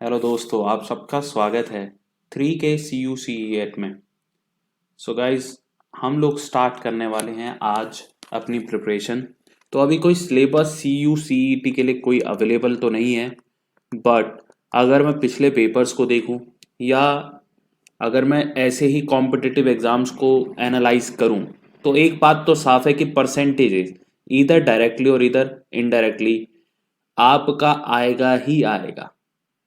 Hello दोस्तों, आप सबका स्वागत है 3K CUCET में। सो गाइस, हम लोग स्टार्ट करने वाले हैं आज अपनी प्रिपरेशन। तो अभी कोई सिलेबस CUCET के लिए कोई अवेलेबल तो नहीं है, बट अगर मैं पिछले पेपर्स को देखूं या अगर मैं ऐसे ही कॉम्पिटिटिव एग्जाम्स को एनालाइज करूं, तो एक बात तो साफ है कि परसेंटेजेस इधर डायरेक्टली और इधर इनडायरेक्टली आपका आएगा ही आएगा।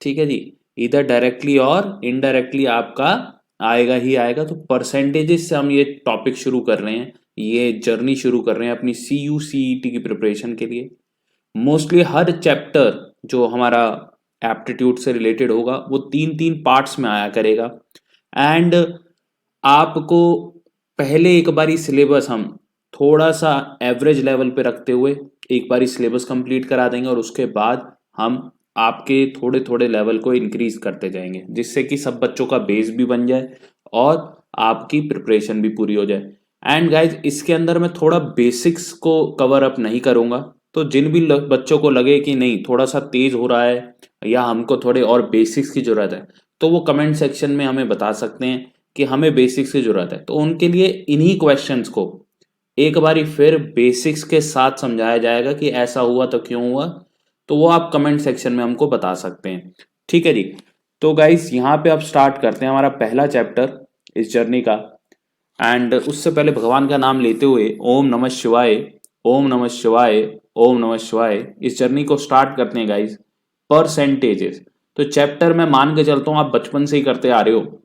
ठीक है जी, इधर डायरेक्टली और इनडायरेक्टली आपका आएगा ही आएगा। तो परसेंटेजेस से हम ये टॉपिक शुरू कर रहे हैं, ये जर्नी शुरू कर रहे हैं अपनी CUCET की प्रिपरेशन के लिए। मोस्टली हर चैप्टर जो हमारा एप्टीट्यूड से रिलेटेड होगा वो तीन तीन पार्ट्स में आया करेगा। एंड आपको पहले एक बारी सिलेबस हम थोड़ा सा एवरेज लेवल पे रखते हुए एक बारी सिलेबस कंप्लीट करा देंगे, और उसके बाद हम आपके थोड़े थोड़े लेवल को इंक्रीज करते जाएंगे, जिससे कि सब बच्चों का बेस भी बन जाए और आपकी प्रिपरेशन भी पूरी हो जाए। एंड गाइज, इसके अंदर मैं थोड़ा बेसिक्स को कवर अप नहीं करूंगा, तो जिन भी बच्चों को लगे कि नहीं थोड़ा सा तेज हो रहा है या हमको थोड़े और बेसिक्स की जरूरत है, तो वो कमेंट सेक्शन में हमें बता सकते हैं कि हमें बेसिक्स की जरूरत है। तो उनके लिए इन्हीं क्वेश्चंस को एक बारी फिर बेसिक्स के साथ समझाया जाएगा कि ऐसा हुआ तो क्यों हुआ, तो वो आप कमेंट सेक्शन में हमको बता सकते हैं। ठीक है जी। तो गाइस, यहाँ पे अब स्टार्ट करते हैं हमारा पहला चैप्टर इस जर्नी का। एंड उससे पहले भगवान का नाम लेते हुए ओम नमः शिवाय, ओम नमः शिवाय, ओम नमः शिवाय, इस जर्नी को स्टार्ट करते हैं गाइस। परसेंटेजेस तो चैप्टर में मान के चलता हूँ आप बचपन से ही करते आ रहे हो,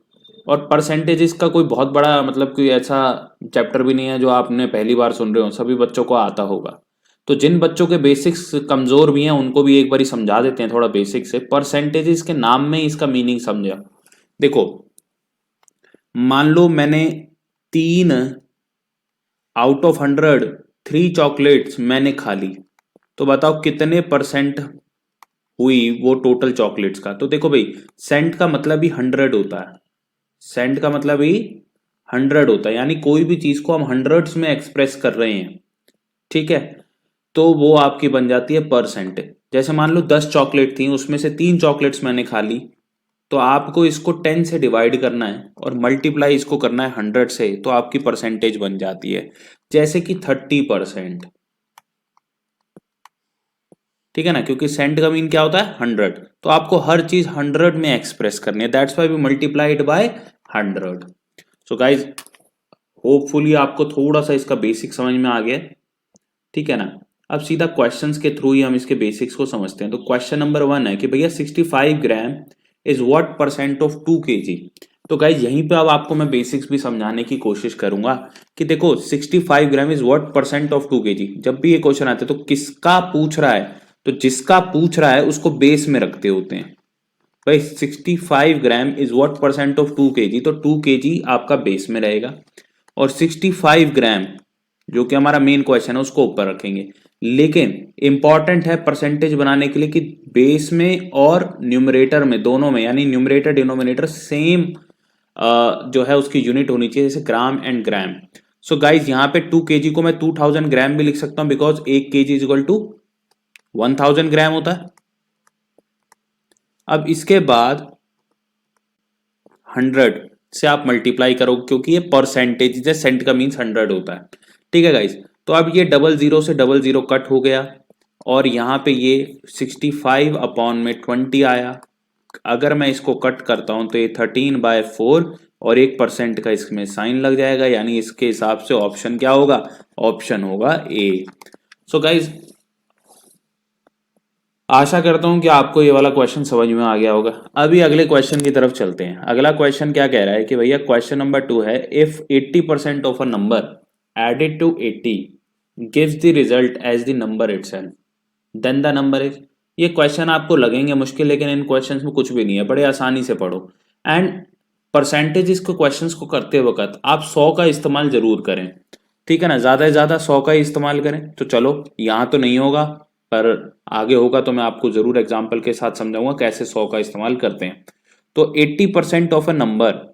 और परसेंटेजेस का कोई बहुत बड़ा मतलब कोई ऐसा चैप्टर भी नहीं है जो आपने पहली बार सुन रहे हो, सभी बच्चों को आता होगा। तो जिन बच्चों के बेसिक्स कमजोर भी हैं उनको भी एक बार समझा देते हैं थोड़ा बेसिक से। परसेंटेजेस के नाम में ही इसका मीनिंग समझा। देखो, मान लो मैंने 3 आउट ऑफ 100 3 चॉकलेट्स मैंने खा ली, तो बताओ कितने परसेंट हुई वो टोटल चॉकलेट्स का। तो देखो भाई, सेंट का मतलब ही 100 होता है, सेंट का मतलब ही 100 होता है, यानी कोई भी चीज को हम हंड्रेड्स में एक्सप्रेस कर रहे हैं। ठीक है, तो वो आपकी बन जाती है परसेंटेज। जैसे मान लो 10 चॉकलेट थी, उसमें से 3 चॉकलेट्स मैंने खा ली, तो आपको इसको 10 से डिवाइड करना है और मल्टीप्लाई इसको करना है 100 से, तो आपकी परसेंटेज बन जाती है। जैसे कि 30%। ठीक है ना, क्योंकि सेंट का मीन क्या होता है 100, तो आपको हर चीज 100 में एक्सप्रेस करनी है, that's why we multiplied by 100। So guys, hopefully आपको थोड़ा सा इसका बेसिक समझ में आ गया। ठीक है ना, अब सीधा क्वेश्चंस के थ्रू ही हम इसके बेसिक्स को समझते हैं। तो क्वेश्चन नंबर 1 है कि भैया 65 gram is what percent of 2 kg। तो गाइज, यहीं पे अब आपको मैं बेसिक्स भी समझाने की कोशिश करूंगा कि देखो 65 gram is what percent of 2 kg। जब भी ये क्वेश्चन आते हैं तो किसका पूछ रहा है, तो जिसका पूछ रहा है उसको बेस में रखते होते हैं। भाई 65 gram is what percent of 2 kg, तो 2 kg आपका बेस में रहेगा, और 65 ग्राम जो कि हमारा मेन क्वेश्चन है उसको ऊपर रखेंगे। लेकिन इंपॉर्टेंट है परसेंटेज बनाने के लिए कि बेस में और न्यूमरेटर में, दोनों में, यानी न्यूमरेटर डिनोमिनेटर सेम जो है उसकी यूनिट होनी चाहिए, जैसे gram and gram. So guys, यहाँ पे 2 kg को मैं 2000 ग्राम भी लिख सकता हूं, because 1 kg is equal to 1000 gram होता है। अब इसके बाद 100 से आप मल्टीप्लाई करो, क्योंकि ये परसेंटेज है, सेंट का मीन्स 100 होता है। ठीक है गाइस, तो अब ये 00 से 00 कट हो गया, और यहां पे ये 65 अपॉन में 20 आया। अगर मैं इसको कट करता हूं तो ये 13/4, और 1% का इसमें साइन लग जाएगा, यानी इसके हिसाब से ऑप्शन क्या होगा, ऑप्शन होगा ए। सो गाइज, आशा करता हूं कि आपको ये वाला क्वेश्चन समझ में आ गया होगा। अभी अगले क्वेश्चन की तरफ चलते हैं। अगला क्वेश्चन क्या कह रहा है कि भैया, क्वेश्चन नंबर 2 है, if 80% of a number added to 80 gives the result as the number itself, then the number is. ये क्वेश्चन आपको लगेंगे मुश्किल, लेकिन इन क्वेश्चंस में कुछ भी नहीं है, बड़े आसानी से पढ़ो। एंड परसेंटेजेस को क्वेश्चंस को करते वक्त आप 100 का इस्तेमाल जरूर करें। ठीक है ना, ज्यादा से ज्यादा 100 का ही इस्तेमाल करें। तो चलो, यहां तो नहीं होगा, पर आगे होगा तो मैं आपको जरूर एग्जाम्पल के साथ समझाऊंगा कैसे 100 का इस्तेमाल करते हैं। तो 80% ऑफ अ नंबर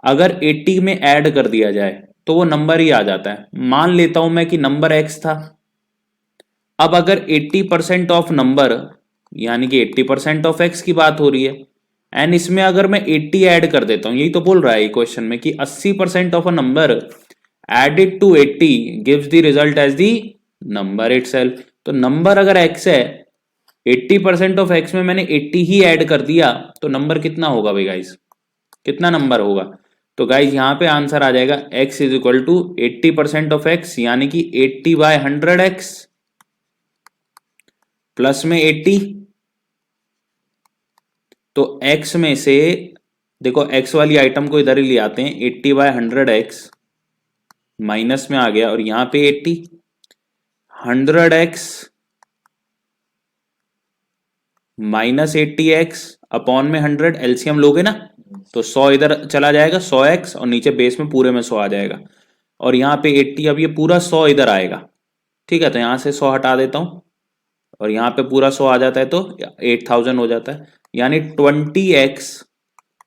अगर 80 में ऐड कर दिया जाए तो वो नंबर ही आ जाता है। मान लेता हूं मैं कि नंबर x था। अब अगर 80% ऑफ नंबर यानी कि 80% ऑफ एक्स की बात हो रही है। एंड इसमें अगर मैं 80 ऐड कर देता हूं, यही तो बोल रहा है क्वेश्चन में कि 80% of a number added to 80 gives the result as the number itself. तो नंबर अगर एक्स है, 80% ऑफ एक्स में मैंने 80 ही ऐड कर दिया, तो नंबर कितना होगा भाई गाइस, कितना नंबर होगा? तो गाइस यहां पे आंसर आ जाएगा x is equal to 80% of x, यानी कि 80/100x प्लस में 80। तो x में से देखो x वाली आइटम को इधर ही ले आते हैं, 80/100x माइनस में आ गया, और यहां पे 80, 100x माइनस 80x अपॉन में 100, एलसीएम लोगे ना तो 100 इधर चला जाएगा, 100x, और नीचे बेस में पूरे में 100 आ जाएगा, और यहाँ पे 80, अब ये पूरा 100 इधर आएगा। ठीक है, तो यहां से 100 हटा देता हूं, और यहाँ पे पूरा 100 आ जाता है तो 8000 हो जाता है, यानी 20x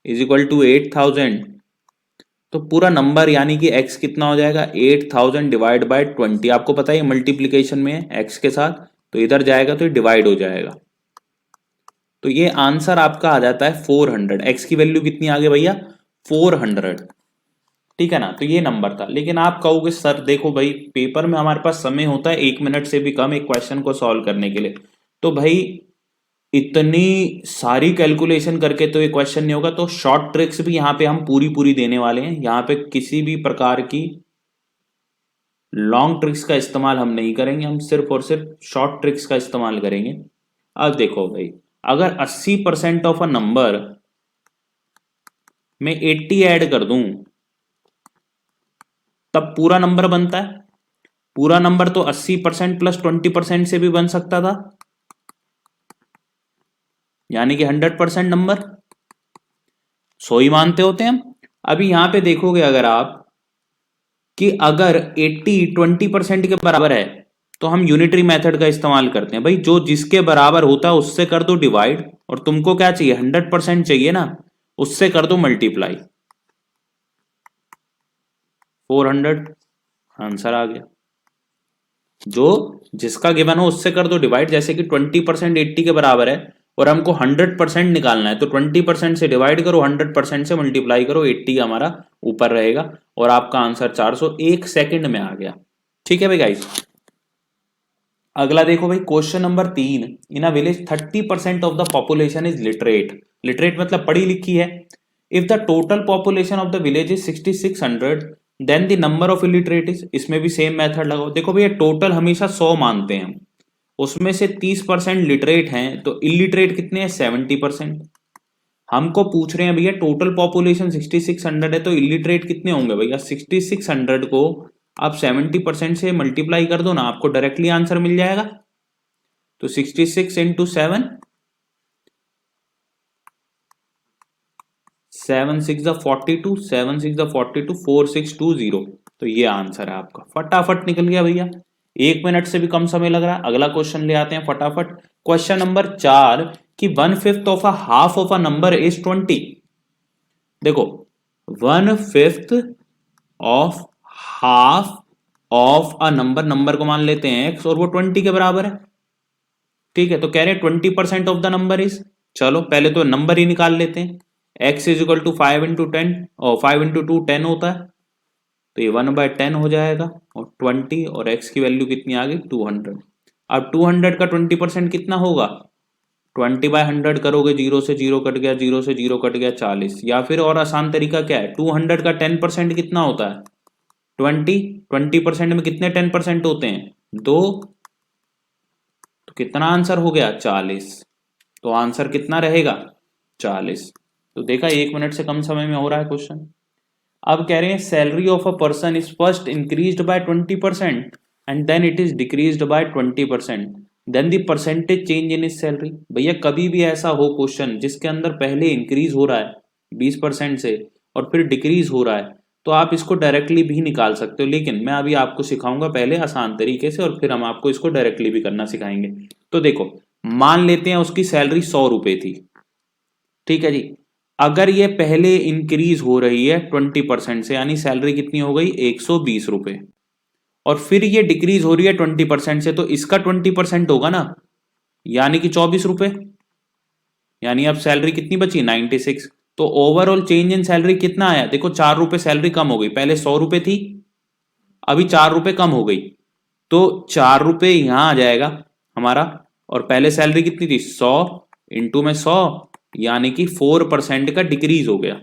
इज इक्वल टू 8000। तो पूरा नंबर यानी कि x कितना हो जाएगा, 8000 डिवाइड बाय 20। आपको पता है मल्टीप्लीकेशन में है x के साथ, तो इधर जाएगा तो डिवाइड हो जाएगा। तो ये आंसर आपका आ जाता है 400। x की वैल्यू कितनी आ गई भैया, 400। ठीक है ना, तो ये नंबर था। लेकिन आप कहोगे सर देखो भाई पेपर में हमारे पास समय होता है 1 मिनट से भी कम एक क्वेश्चन को सॉल्व करने के लिए, तो भाई इतनी सारी कैलकुलेशन करके तो ये क्वेश्चन नहीं होगा। तो शॉर्ट ट्रिक्स भी यहाँ पे हम पूरी पूरी देने वाले हैं। यहाँ पे किसी भी प्रकार की लॉन्ग ट्रिक्स का इस्तेमाल हम नहीं करेंगे, हम सिर्फ और सिर्फ शॉर्ट ट्रिक्स का इस्तेमाल करेंगे। अब देखो भाई, अगर 80% ऑफ अ नंबर में 80 ऐड कर दूं तब पूरा नंबर बनता है। पूरा नंबर तो 80% प्लस 20% से भी बन सकता था, यानी कि 100% नंबर। 100 ही मानते होते हैं हम। अभी यहां पे देखोगे अगर आप कि अगर 80 20% के बराबर है तो हम यूनिटरी मेथड का इस्तेमाल करते हैं। भाई जो जिसके बराबर होता है उससे कर दो डिवाइड, और तुमको क्या चाहिए, 100% चाहिए ना, उससे कर दो मल्टीप्लाई। 400 आंसर आ गया। जो जिसका गिवन हो उससे कर दो डिवाइड। जैसे कि 20% 80 के बराबर है और हमको 100% निकालना है, तो 20% से डिवाइड करो, 100% से मल्टीप्लाई करो, 80 हमारा ऊपर रहेगा, और आपका आंसर 400 1 सेकंड में आ गया। ठीक है भाई गाइस। अगला देखो भाई, question number 3। In a village 30% of the population is literate. Literate मतलब पढ़ी लिखी है। If the total population of the village is 6600, then the number of illiterate is. इसमें भी सेम मेथड लगाओ। देखो भैया टोटल हमेशा 100 मानते हैं हम, उसमें से 30% लिटरेट हैं, तो इलिटरेट कितने हैं, 70%। हमको पूछ रहे हैं भैया टोटल पॉपुलेशन 6600 है, तो इलिटरेट कितने होंगे भैया, 6600 को आप 70% से मल्टीप्लाई कर दो ना, आपको डायरेक्टली आंसर मिल जाएगा। तो 66 इंटू 7, 7 6 42, 7 6 42, 4620। तो ये आंसर है आपका। फटाफट निकल गया भैया, 1 मिनट से भी कम समय लग रहा है। अगला क्वेश्चन ले आते हैं फटाफट। क्वेश्चन नंबर 4 कि 1/5 of a half of a number is 20। देखो 1/5 of half of a number, number को मान लेते हैं एक्स, और वो 20 के बराबर है। ठीक है, तो कह रहे हैं 20% ऑफ द नंबर इज। चलो पहले तो नंबर ही निकाल लेते हैं। x is equal to 5 into 10, और 5 इंटू 2 10 होता है, तो ये 1/10 हो जाएगा, और 20, और x की वैल्यू कितनी आ गई, 200। अब 200 का 20% कितना होगा, 20/100 करोगे, जीरो से जीरो कट गया, जीरो से जीरो कट गया, 40। या फिर और आसान तरीका क्या है, 200 का 10% कितना होता है, 20। 20% में कितने 10% होते हैं, 2। तो कितना आंसर हो गया, 40। तो आंसर कितना रहेगा, 40। तो देखा 1 मिनट से कम समय में हो रहा है क्वेश्चन। अब कह रहे हैं salary of a person is first increased by 20% and then it is decreased by 20%, then the percentage change in his salary. भैया कभी भी ऐसा हो क्वेश्चन जिसके अंदर पहले इंक्रीज हो रहा है 20% से और फिर डिक्रीज हो रहा है, तो आप इसको डायरेक्टली भी निकाल सकते हो। लेकिन मैं अभी आपको सिखाऊंगा पहले आसान तरीके से, और फिर हम आपको इसको डायरेक्टली भी करना सिखाएंगे। तो देखो मान लेते हैं उसकी सैलरी 100 रुपए थी। ठीक है जी, अगर ये पहले इंक्रीज हो रही है 20% से, यानी सैलरी कितनी हो गई, 120 रुपए, और फिर ये डिक्रीज हो रही है 20% से, तो इसका 20% होगा ना, यानी कि 24 रुपए, यानी अब सैलरी कितनी बची 96। तो ओवरऑल चेंज इन सैलरी कितना आया, देखो 4 रुपए सैलरी कम हो गई, पहले 100 रुपए थी, अभी 4 रुपए कम हो गई, तो 4 रुपए यहां आ जाएगा हमारा, और पहले सैलरी कितनी थी 100 इंटू में 100, यानी कि 4% का डिक्रीज हो गया।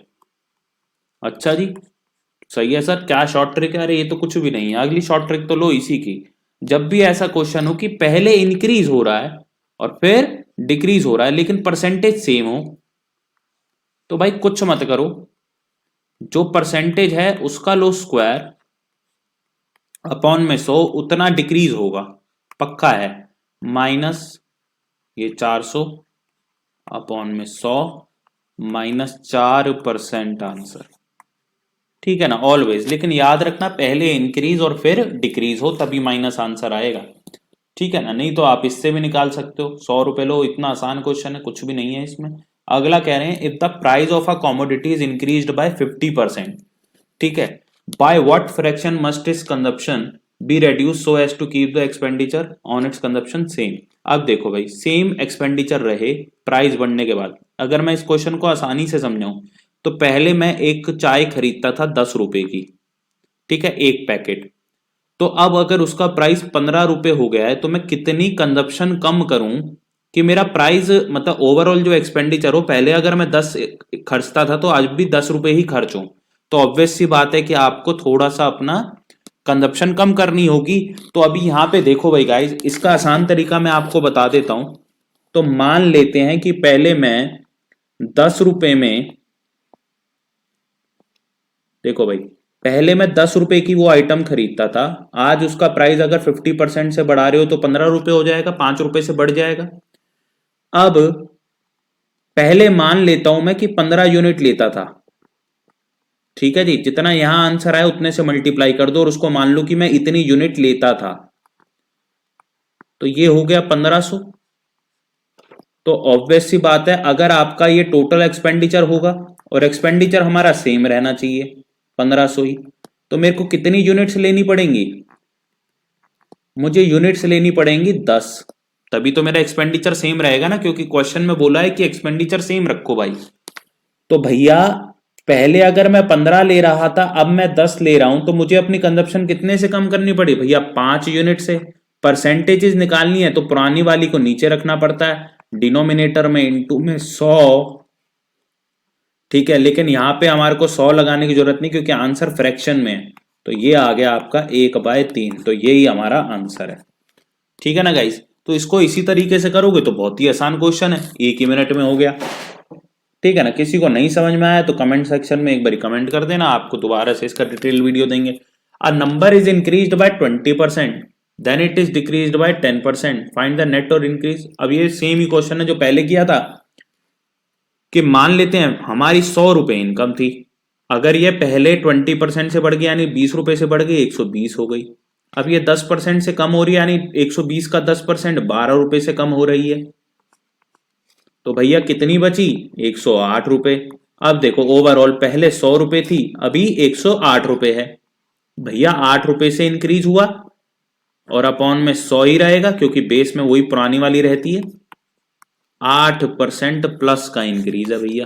अच्छा जी, सही है सर, क्या शॉर्ट ट्रिक है, अरे ये तो कुछ भी नहीं है, अगली शॉर्ट ट्रिक तो लो इसी की। जब भी ऐसा क्वेश्चन हो कि पहले इंक्रीज हो रहा है और फिर डिक्रीज हो रहा है लेकिन परसेंटेज सेम हो, तो भाई कुछ मत करो, जो परसेंटेज है उसका लो स्क्वायर, अपॉन में 100 उतना डिक्रीज होगा, पक्का है, माइनस ये 400 अपॉन में 100 -4% आंसर। ठीक है ना, ऑलवेज, लेकिन याद रखना पहले इंक्रीज और फिर डिक्रीज हो तभी माइनस आंसर आएगा। ठीक है ना, नहीं तो आप इससे भी निकाल सकते हो, 100 रुपए लो, इतना आसान क्वेश्चन है, कुछ भी नहीं है इसमें। अगला कह रहे हैं if the price of a commodity is increased by 50%, ठीक है, by what fraction must his consumption be reduce so as to keep the expenditure on its consumption same. अब देखो भाई, सेम एक्सपेंडिचर रहे प्राइस बढ़ने के बाद, अगर मैं इस क्वेश्चन को आसानी से समझाऊं तो पहले मैं एक चाय खरीदता था 10 रुपए की, ठीक है, एक पैकेट, तो अब अगर उसका प्राइस 15 रुपए हो गया है तो मैं कितनी कंजप्शन कम करूं कि मेरा प्राइस, मतलब ओवरऑल जो एक्सपेंडिचर हो, पहले अगर मैं 10 खर्चता था तो आज भी 10 रुपए ही खर्चूं, तो ऑब्वियस सी बात है कि आपको थोड़ा सा अपना कंजप्शन कम करनी होगी। तो अभी यहां पे देखो भाई गाइस, इसका आसान तरीका मैं आपको बता देता हूं। तो मान लेते हैं कि पहले मैं 10 रुपए में, देखो भाई, पहले मैं 10 रुपए की वो आइटम खरीदता था, आज उसका प्राइस अगर 50% से बढ़ा रहे हो तो 15 रुपए हो जाएगा, 5 रुपए से बढ़ जाएगा। अब पहले मान लेता हूं मैं कि 15 यूनिट लेता था, ठीक है जी, जितना यहां आंसर आया उतने से मल्टीप्लाई कर दो और उसको मान लो कि मैं इतनी यूनिट लेता था, तो ये हो गया 1500। तो ऑब्वियस सी बात है, अगर आपका ये टोटल एक्सपेंडिचर होगा और एक्सपेंडिचर हमारा सेम रहना चाहिए 1500 ही, तो मेरे को कितनी यूनिट्स लेनी पड़ेंगी, मुझे यूनिट्स लेनी पड़ेंगी 10, तभी तो मेरा एक्सपेंडिचर सेम रहेगा ना, क्योंकि क्वेश्चन में बोला है कि एक्सपेंडिचर सेम रखो भाई। तो भैया पहले अगर मैं 15 ले रहा था, अब मैं 10 ले रहा हूं, तो मुझे अपनी कंजप्शन कितने से कम करनी पड़ी भैया, 5 यूनिट से। परसेंटेजेस निकालनी है तो पुरानी वाली को नीचे रखना पड़ता है, डिनोमिनेटर में इंटू में 100, ठीक है, लेकिन यहां पे हमारे को 100 लगाने की जरूरत नहीं क्योंकि आंसर फ्रैक्शन में है, तो ये आ गया आपका 1/3, तो यही हमारा आंसर है। ठीक है ना गाइस, तो इसको इसी तरीके से करोगे तो बहुत ही आसान क्वेश्चन है, 1 ही मिनट में हो गया। ठीक है ना, किसी को नहीं समझ में आया तो कमेंट सेक्शन में एक बार कमेंट कर देना, आपको दोबारा से इसका डिटेल वीडियो देंगे। A number is increased by 20%, then it is decreased by 10%, find the net और इंक्रीज। अब ये सेम ही क्वेश्चन है जो पहले किया था, कि मान लेते हैं हमारी 100 रुपए इनकम थी, अगर ये पहले 20% से बढ़ गई यानी 20 रुपए से बढ़ गई 120 हो गई, अब ये 10% से कम हो रही है यानी 120 का 10% 12 रुपए से कम हो रही है, तो भैया कितनी बची 108 रुपए। अब देखो ओवरऑल पहले 100 रुपए थी, अभी 108 रुपए है, भैया 8 रुपए से इंक्रीज हुआ और अपॉन में 100 ही रहेगा क्योंकि बेस में वही पुरानी वाली रहती है, 8% प्लस का इंक्रीज है भैया,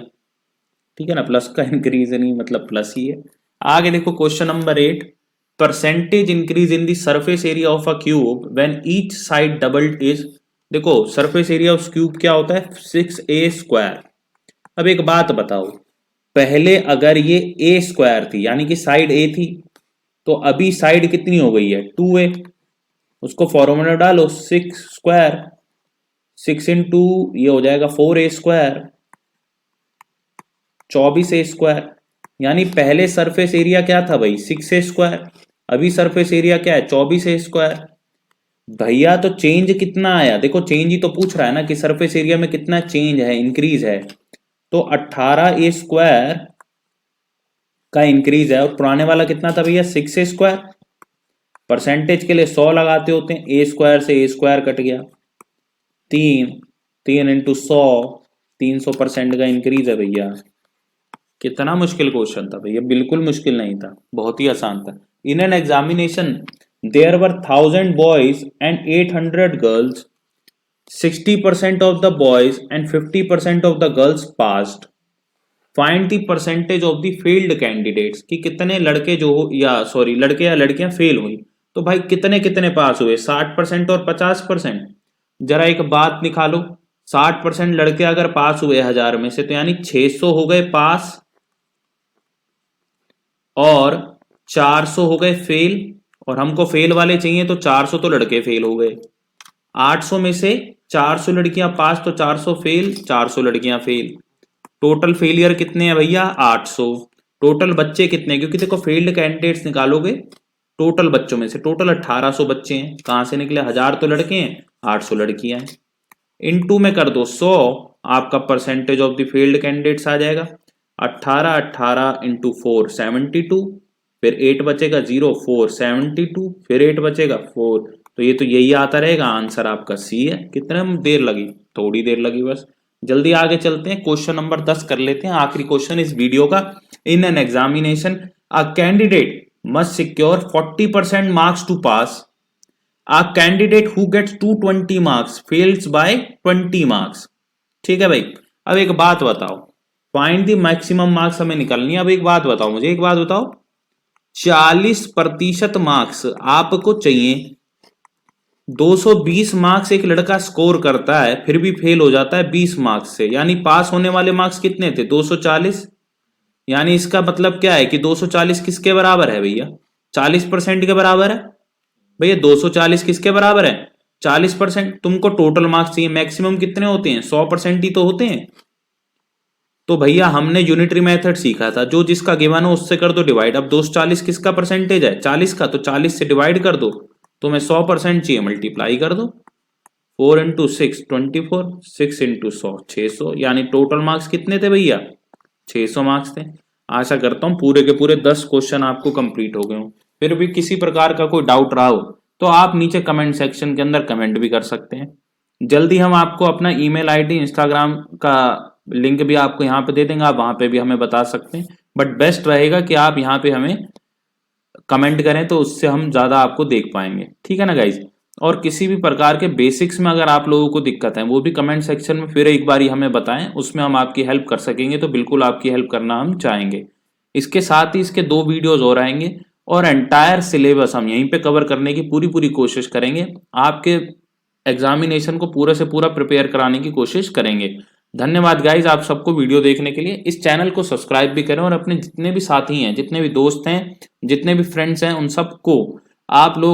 ठीक है ना, प्लस का इंक्रीज नहीं मतलब प्लस ही है। आगे देखो question number 8, percentage increase in the surface area of a cube when each side doubled is, देखो सरफेस एरिया ऑफ क्यूब क्या होता है 6a²। अब एक बात बताओ, पहले अगर ये a² थी यानी कि साइड a थी, तो अभी साइड कितनी हो गई है 2a, उसको फॉर्मूला डालो 6², 6 इंटू ये हो जाएगा 4a², 24a², यानी पहले सरफेस एरिया क्या था भाई 6a², अभी सरफेस एरिया क्या है 24a²। भैया तो चेंज कितना आया, देखो चेंज ही तो पूछ रहा है ना कि सरफेस एरिया में कितना चेंज है, इंक्रीज है, तो 18a² का इंक्रीज है, और पुराने वाला कितना था भैया 6a²। परसेंटेज के लिए 100 लगाते होते हैं, a² से a² कट गया, 3 इंटू 100, 300% का इंक्रीज है भैया। कितना मुश्किल क्वेश्चन था भैया, बिल्कुल मुश्किल नहीं था, बहुत ही आसान था। In an examination there were 1000 boys and 800 girls, 60% of the boys and 50% of the girls passed. Find the percentage of the failed candidates, कि कितने लड़के जो हो या सॉरी लड़के या लड़कियां फेल हुई। तो भाई कितने कितने पास हुए, 60% और 50%। जरा एक बात निकालो, 60% लड़के अगर पास हुए 1000 में से, तो यानी 600 हो गए पास और 400 हो गए फेल, और हमको फेल वाले चाहिए तो 400 तो लड़के फेल हो गए। 800 में से 400 लड़कियां पास तो 400 फेल, 400 लड़कियां फेल। टोटल फेलियर कितने हैं भैया, 800। टोटल बच्चे कितने, क्योंकि देखो फील्ड कैंडिडेट्स निकालोगे टोटल बच्चों में से, टोटल 1800 बच्चे हैं। कहां से निकले, 1000 तो लड़के हैं, 800 लड़कियां हैं। इनटू में कर दो 100, आपका percentage of the field candidates आ जाएगा। 18 18 इंटू 4 72, फिर 8 बचेगा 0 4 72, फिर 8 बचेगा 4। तो ये तो यही आता रहेगा, आंसर आपका सी है। कितने देर लगी, थोड़ी देर लगी बस। जल्दी आगे चलते हैं, क्वेश्चन नंबर 10 कर लेते हैं, आखिरी क्वेश्चन इस वीडियो का। In an examination a candidate must secure 40% marks to pass. A candidate who gets 220 marks fails by 20 marks. ठीक है भाई, अब एक बात बताओ, फाइंड द मैक्सिमम मार्क्स हमें निकालनी है। अब एक बात बताओ, मुझे एक बात बताओ, 40% मार्क्स आपको चाहिए, 220 मार्क्स एक लड़का स्कोर करता है फिर भी फेल हो जाता है 20 मार्क्स से, यानी पास होने वाले मार्क्स कितने थे, 240। यानी इसका मतलब क्या है कि 240 किसके बराबर है भैया, 40% के बराबर है। भैया 240 किसके बराबर है, 40%। तुमको टोटल मार्क्स चाहिए, मैक्सिमम कितने होते हैं, 100% ही तो होते हैं। तो भैया हमने यूनिटरी मेथड सीखा था, जो जिसका गिवन हो उससे कर दो डिवाइड। अब 240 किसका परसेंटेज है, 40 का, तो 40 से डिवाइड कर दो। तो मैं 100% चाहिए, मल्टीप्लाई कर दो, 4 इंटू 6 24, 6 इंटू 100 600। यानी टोटल मार्क्स कितने थे भैया, 600 मार्क्स थे। आशा करता हूं पूरे के पूरे 10 क्वेश्चन आपको कंप्लीट हो गए हो। फिर भी किसी प्रकार का कोई डाउट रहा हो तो आप नीचे कमेंट सेक्शन के अंदर कमेंट भी कर सकते हैं। जल्दी हम आपको अपना ईमेल आईडी, इंस्टाग्राम का लिंक भी आपको यहाँ पे दे देंगे, आप वहां पे भी हमें बता सकते हैं। बट बेस्ट रहेगा कि आप यहाँ पे हमें कमेंट करें, तो उससे हम ज्यादा आपको देख पाएंगे। ठीक है ना गाइज। और किसी भी प्रकार के बेसिक्स में अगर आप लोगों को दिक्कत है, वो भी कमेंट सेक्शन में फिर एक बार हमें बताएं, उसमें हम आपकी हेल्प कर सकेंगे, तो बिल्कुल आपकी हेल्प करना हम चाहेंगे। इसके साथ ही इसके 2 वीडियोज और आएंगे, और एंटायर सिलेबस हम यहीं पे कवर करने की पूरी पूरी कोशिश करेंगे। आपके एग्जामिनेशन को पूरे से पूरा प्रिपेयर कराने की कोशिश करेंगे। धन्यवाद गाइज आप सबको वीडियो देखने के लिए। इस चैनल को सब्सक्राइब भी करें, और अपने जितने भी साथी हैं, जितने भी दोस्त हैं, जितने भी फ्रेंड्स हैं, उन सबको आप लोग